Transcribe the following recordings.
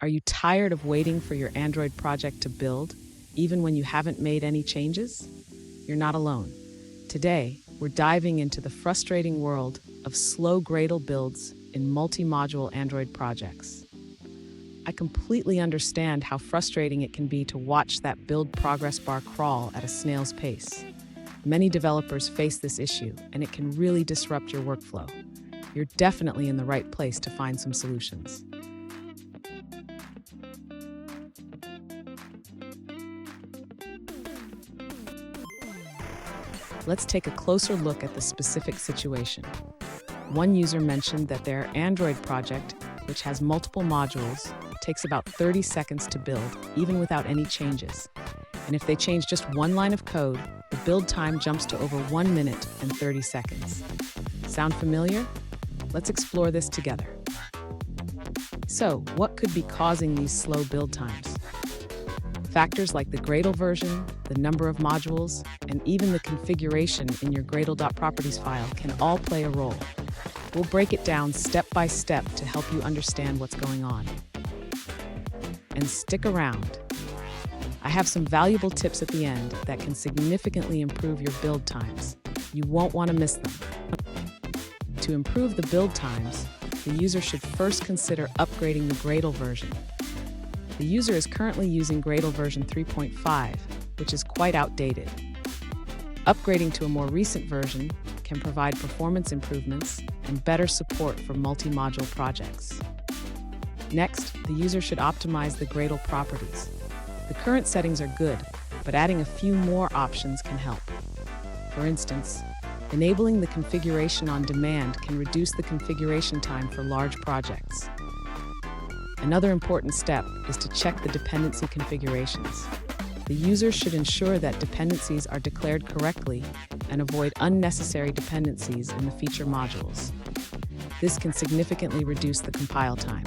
Are you tired of waiting for your Android project to build, even when you haven't made any changes? You're not alone. Today, we're diving into the frustrating world of slow Gradle builds in multi-module Android projects. I completely understand how frustrating it can be to watch that build progress bar crawl at a snail's pace. Many developers face this issue, and it can really disrupt your workflow. You're definitely in the right place to find some solutions. Let's take a closer look at the specific situation. One user mentioned that their Android project, which has multiple modules, takes about 30 seconds to build, even without any changes. And if they change just one line of code, the build time jumps to over 1 minute and 30 seconds. Sound familiar? Let's explore this together. So, what could be causing these slow build times? Factors like the Gradle version, the number of modules, and even the configuration in your Gradle.properties file can all play a role. We'll break it down step by step to help you understand what's going on. And stick around. I have some valuable tips at the end that can significantly improve your build times. You won't want to miss them. To improve the build times, the user should first consider upgrading the Gradle version. The user is currently using Gradle version 3.5, which is quite outdated. Upgrading to a more recent version can provide performance improvements and better support for multi-module projects. Next, the user should optimize the Gradle properties. The current settings are good, but adding a few more options can help. For instance, enabling the configuration on demand can reduce the configuration time for large projects. Another important step is to check the dependency configurations. The user should ensure that dependencies are declared correctly and avoid unnecessary dependencies in the feature modules. This can significantly reduce the compile time.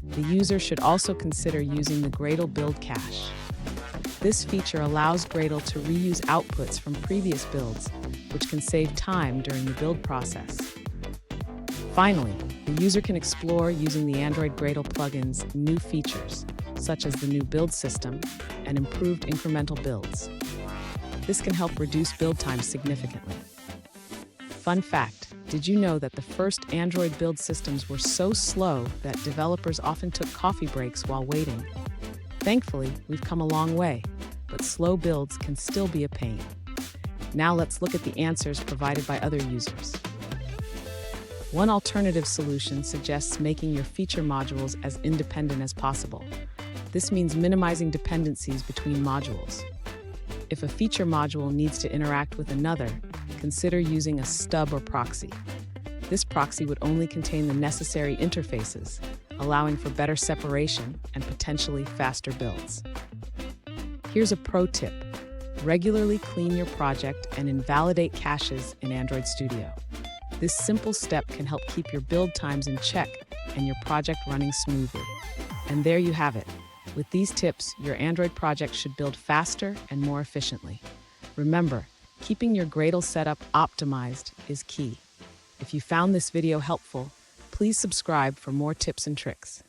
The user should also consider using the Gradle build cache. This feature allows Gradle to reuse outputs from previous builds, which can save time during the build process. Finally, the user can explore using the Android Gradle plugin's new features, such as the new build system and improved incremental builds. This can help reduce build time significantly. Fun fact, did you know that the first Android build systems were so slow that developers often took coffee breaks while waiting? Thankfully, we've come a long way, but slow builds can still be a pain. Now let's look at the answers provided by other users. One alternative solution suggests making your feature modules as independent as possible. This means minimizing dependencies between modules. If a feature module needs to interact with another, consider using a stub or proxy. This proxy would only contain the necessary interfaces, allowing for better separation and potentially faster builds. Here's a pro tip. Regularly clean your project and invalidate caches in Android Studio. This simple step can help keep your build times in check and your project running smoothly. And there you have it. With these tips, your Android project should build faster and more efficiently. Remember, keeping your Gradle setup optimized is key. If you found this video helpful, please subscribe for more tips and tricks.